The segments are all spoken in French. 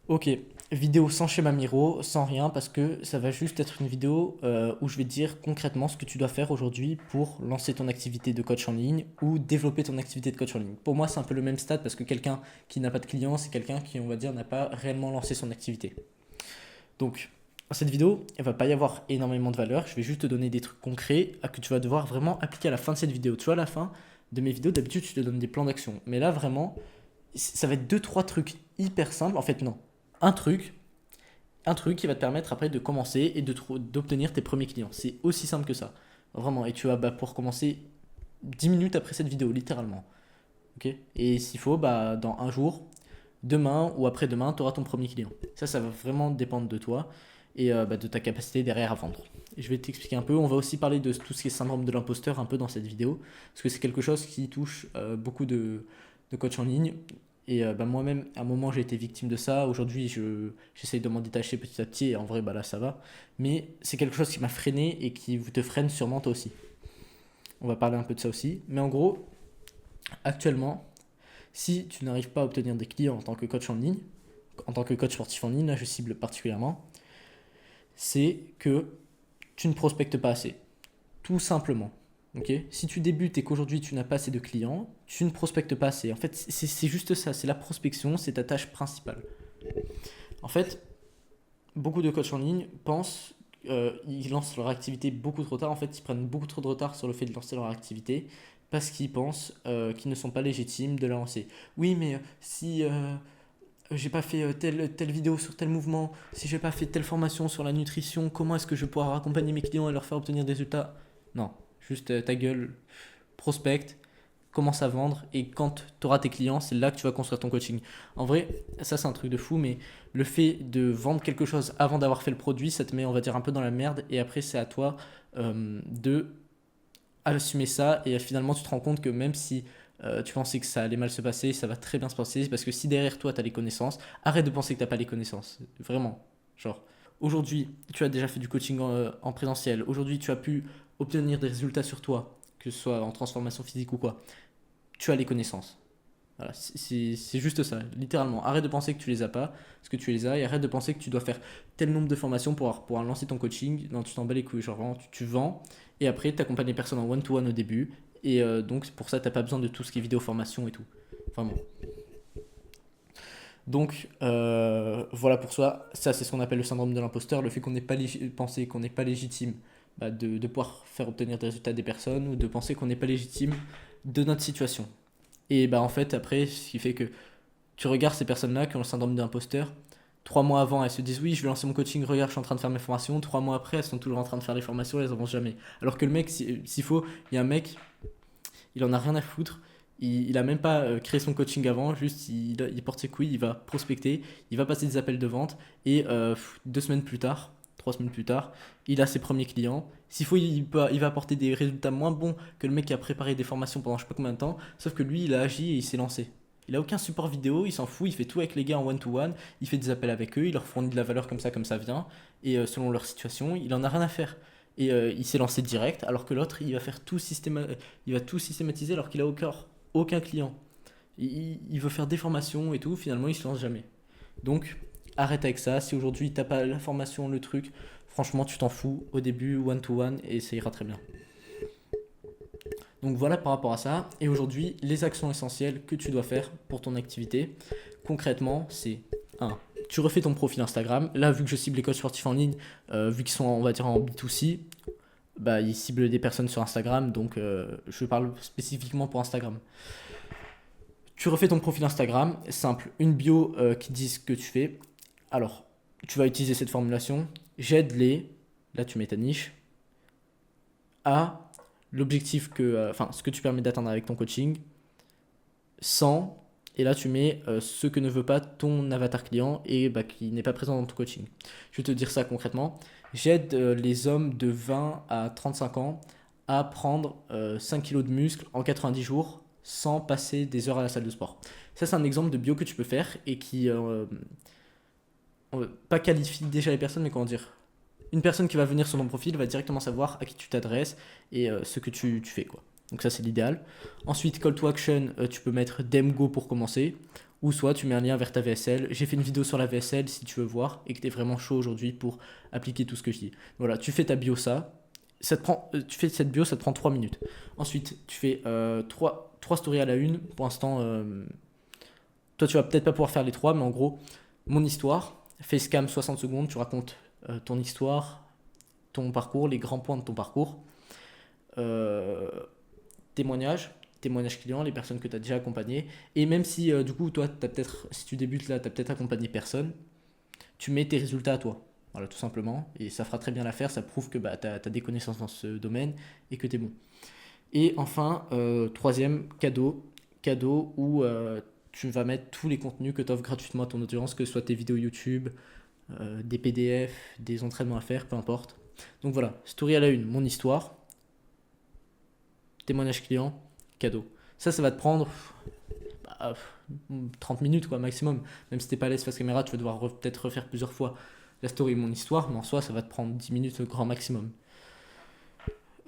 Ok, vidéo sans schéma Miro, sans rien, parce que ça va juste être une vidéo où je vais te dire concrètement ce que tu dois faire aujourd'hui pour lancer ton activité de coach en ligne ou développer ton activité de coach en ligne. Pour moi, c'est un peu le même stade parce que quelqu'un qui n'a pas de clients, c'est quelqu'un qui, on va dire, n'a pas réellement lancé son activité. Donc, dans cette vidéo, il va pas y avoir énormément de valeur. Je vais juste te donner des trucs concrets que tu vas devoir vraiment appliquer à la fin de cette vidéo. Tu vois, à la fin de mes vidéos, d'habitude, je te donne des plans d'action. Mais là, vraiment, ça va être deux, trois trucs hyper simples. En fait, non. Un truc, un truc qui va te permettre après de commencer et d'obtenir tes premiers clients. C'est aussi simple que ça. Vraiment. Et tu vas pouvoir commencer 10 minutes après cette vidéo, littéralement. Ok. Et s'il faut, dans un jour, demain ou après-demain, tu auras ton premier client. Ça va vraiment dépendre de toi et de ta capacité derrière à vendre. Et je vais t'expliquer un peu. On va aussi parler de tout ce qui est syndrome de l'imposteur un peu dans cette vidéo, parce que c'est quelque chose qui touche beaucoup de coachs en ligne. Et moi-même, à un moment, j'ai été victime de ça. Aujourd'hui, j'essaye de m'en détacher petit à petit. Et en vrai, là, ça va. Mais c'est quelque chose qui m'a freiné et qui te freine sûrement toi aussi. On va parler un peu de ça aussi. Mais en gros, actuellement, si tu n'arrives pas à obtenir des clients en tant que coach en ligne, en tant que coach sportif en ligne, là je cible particulièrement, c'est que tu ne prospectes pas assez. Tout simplement. Ok. Si tu débutes et qu'aujourd'hui tu n'as pas assez de clients, tu ne prospectes pas assez. En fait, c'est juste ça, c'est la prospection, c'est ta tâche principale. En fait, beaucoup de coachs en ligne pensent, ils lancent leur activité beaucoup trop tard. En fait, ils prennent beaucoup trop de retard sur le fait de lancer leur activité parce qu'ils pensent qu'ils ne sont pas légitimes de la lancer. Oui, mais si j'ai pas fait telle vidéo sur tel mouvement, si j'ai pas fait telle formation sur la nutrition, comment est-ce que je vais pouvoir accompagner mes clients et leur faire obtenir des résultats? Non, juste ta gueule, prospecte, commence à vendre et quand tu auras tes clients, c'est là que tu vas construire ton coaching. En vrai, ça c'est un truc de fou, mais le fait de vendre quelque chose avant d'avoir fait le produit, ça te met, on va dire, un peu dans la merde et après c'est à toi de assumer ça et finalement tu te rends compte que même si tu pensais que ça allait mal se passer, ça va très bien se passer parce que si derrière toi tu as les connaissances, arrête de penser que tu n'as pas les connaissances. Vraiment. Genre, aujourd'hui tu as déjà fait du coaching en présentiel, aujourd'hui tu as pu obtenir des résultats sur toi, que ce soit en transformation physique ou quoi, tu as les connaissances. Voilà, c'est juste ça, littéralement. Arrête de penser que tu les as pas, parce que tu les as, et arrête de penser que tu dois faire tel nombre de formations pour pouvoir lancer ton coaching. Non, tu t'en bats les couilles, genre vraiment, tu vends, et après tu accompagnes les personnes en one-to-one au début, et donc pour ça, tu n'as pas besoin de tout ce qui est vidéo formation et tout. Vraiment. Donc voilà pour soi, ça c'est ce qu'on appelle le syndrome de l'imposteur, le fait qu'on n'ait pas penser qu'on n'est pas légitime de pouvoir faire obtenir des résultats des personnes, ou de penser qu'on n'est pas légitime de notre situation. Et en fait, après, ce qui fait que tu regardes ces personnes-là qui ont le syndrome de l'imposteur, 3 mois avant, elles se disent oui, je vais lancer mon coaching, regarde, je suis en train de faire mes formations. 3 mois après, elles sont toujours en train de faire les formations, elles avancent jamais. Alors que le mec, s'il faut, il y a un mec, il en a rien à foutre. Il a même pas créé son coaching avant, juste il porte ses couilles, il va prospecter, il va passer des appels de vente et 2 semaines plus tard, 3 semaines plus tard, il a ses premiers clients. S'il faut, il va apporter des résultats moins bons que le mec qui a préparé des formations pendant je sais pas combien de temps, sauf que lui, il a agi et il s'est lancé. Il a aucun support vidéo, il s'en fout, il fait tout avec les gars en one-to-one, il fait des appels avec eux, il leur fournit de la valeur comme ça vient, et selon leur situation, il en a rien à faire. Et il s'est lancé direct, alors que l'autre, il va tout systématiser alors qu'il a aucun client. Il veut faire des formations et tout, finalement il se lance jamais. Donc arrête avec ça, si aujourd'hui t'as pas la formation, le truc, franchement tu t'en fous au début, one to one, et ça ira très bien. Donc voilà par rapport à ça. Et aujourd'hui, les actions essentielles que tu dois faire pour ton activité, concrètement, c'est 1. Tu refais ton profil Instagram. Là, vu que je cible les coachs sportifs en ligne, vu qu'ils sont, on va dire, en B2C, ils ciblent des personnes sur Instagram. Donc, je parle spécifiquement pour Instagram. Tu refais ton profil Instagram, simple, une bio qui dit ce que tu fais. Alors, tu vas utiliser cette formulation. J'aide les, là tu mets ta niche, à l'objectif enfin, ce que tu permets d'atteindre avec ton coaching, sans, et là tu mets ce que ne veut pas ton avatar client et qui n'est pas présent dans ton coaching. Je vais te dire ça concrètement. J'aide les hommes de 20 à 35 ans à prendre 5 kilos de muscle en 90 jours sans passer des heures à la salle de sport. Ça, c'est un exemple de bio que tu peux faire et qui, pas qualifie déjà les personnes, mais comment dire, une personne qui va venir sur ton profil va directement savoir à qui tu t'adresses et ce que tu fais, quoi. Donc ça, c'est l'idéal. Ensuite, call to action, tu peux mettre Demgo pour commencer. ou soit tu mets un lien vers ta VSL. J'ai fait une vidéo sur la VSL si tu veux voir et que tu es vraiment chaud aujourd'hui pour appliquer tout ce que je dis. Voilà, tu fais ta bio tu fais cette bio, ça te prend 3 minutes. Ensuite, tu fais 3 stories à la une. Pour l'instant, toi tu vas peut-être pas pouvoir faire les 3, mais en gros, mon histoire, facecam 60 secondes, tu racontes ton histoire, ton parcours, les grands points de ton parcours, euh, témoignages clients, les personnes que tu as déjà accompagnées. Et même si du coup, toi, si tu débutes là, tu n'as peut-être accompagné personne, tu mets tes résultats à toi. Voilà, tout simplement. Et ça fera très bien l'affaire. Ça prouve que bah, tu as des connaissances dans ce domaine et que tu es bon. Et enfin, troisième, cadeau. Cadeau où tu vas mettre tous les contenus que tu offres gratuitement à ton audience, que ce soit tes vidéos YouTube, des PDF, des entraînements à faire, peu importe. Donc voilà, story à la une, mon histoire, témoignage client, cadeau. Ça va te prendre bah, 30 minutes quoi, maximum. Même si t'es pas à l'aise face caméra, tu vas devoir peut-être refaire plusieurs fois la story, mon histoire, mais en soi, ça va te prendre 10 minutes au grand maximum.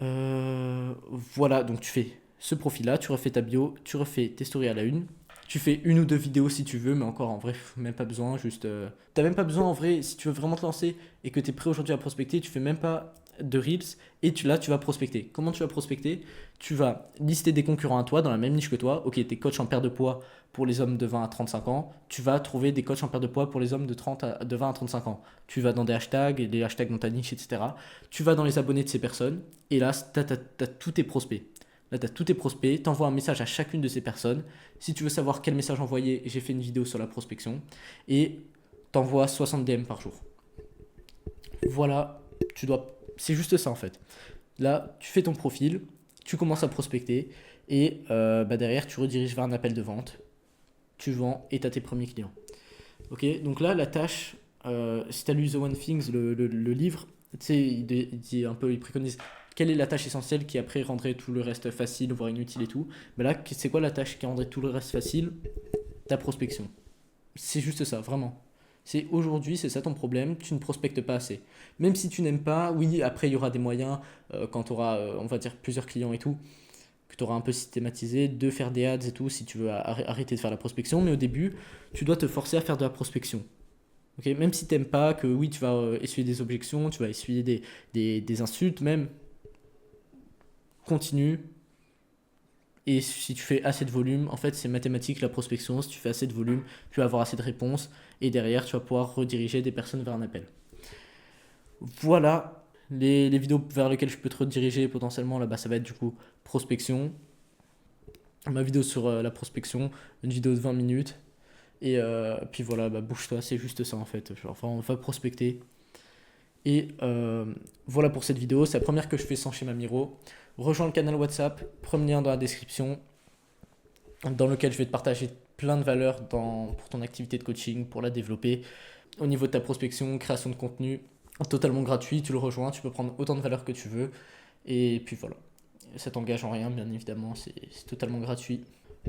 Voilà, donc tu fais ce profil-là, tu refais ta bio, tu refais tes stories à la une. Tu fais une ou deux vidéos si tu veux, mais encore en vrai, même pas besoin. Juste, t'as même pas besoin en vrai, si tu veux vraiment te lancer et que tu es prêt aujourd'hui à prospecter, tu fais même pas de Reels et là tu vas prospecter. Comment tu vas prospecter? Tu vas lister des concurrents à toi dans la même niche que toi. Ok, t'es coach en perte de poids pour les hommes de 20 à 35 ans. Tu vas trouver des coachs en perte de poids pour les hommes de 20 à 35 ans. Tu vas dans des hashtags, les hashtags dans ta niche, etc. Tu vas dans les abonnés de ces personnes et là, t'as tous tes prospects. Là, tu as tous tes prospects, tu envoies un message à chacune de ces personnes. Si tu veux savoir quel message envoyer, j'ai fait une vidéo sur la prospection. Et tu envoies 60 DM par jour. Voilà, c'est juste ça en fait. Là, tu fais ton profil, tu commences à prospecter et derrière, tu rediriges vers un appel de vente. Tu vends et tu as tes premiers clients. Ok, donc là, la tâche, si tu as lu The One Things, le livre, tu sais, il préconise quelle est la tâche essentielle qui après rendrait tout le reste facile, voire inutile et tout. Mais là, c'est quoi la tâche qui rendrait tout le reste facile? Ta prospection. C'est juste ça, vraiment. Aujourd'hui, c'est ça ton problème, tu ne prospectes pas assez. Même si tu n'aimes pas, oui, après il y aura des moyens, quand tu auras, on va dire, plusieurs clients et tout, que tu auras un peu systématisé, de faire des ads et tout, si tu veux arrêter de faire la prospection. Mais au début, tu dois te forcer à faire de la prospection. Okay, même si tu n'aimes pas, que oui, tu vas essuyer des objections, tu vas essuyer des insultes même, continue. Et si tu fais assez de volume, en fait, c'est mathématique la prospection. Si tu fais assez de volume, tu vas avoir assez de réponses. Et derrière, tu vas pouvoir rediriger des personnes vers un appel. Voilà les vidéos vers lesquelles je peux te rediriger potentiellement. Là-bas, ça va être du coup prospection. Ma vidéo sur la prospection, une vidéo de 20 minutes. Et puis voilà, bouge-toi, c'est juste ça en fait. Enfin, on va prospecter. Et voilà pour cette vidéo, c'est la première que je fais sans schéma Miro. Rejoins le canal WhatsApp, premier lien dans la description, dans lequel je vais te partager plein de valeurs pour ton activité de coaching, pour la développer. Au niveau de ta prospection, création de contenu, totalement gratuit, tu le rejoins, tu peux prendre autant de valeurs que tu veux. Et puis voilà, ça t'engage en rien, bien évidemment, c'est totalement gratuit.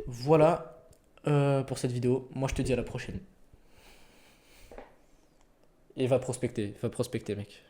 Voilà pour cette vidéo, moi je te dis à la prochaine. Et va prospecter mec.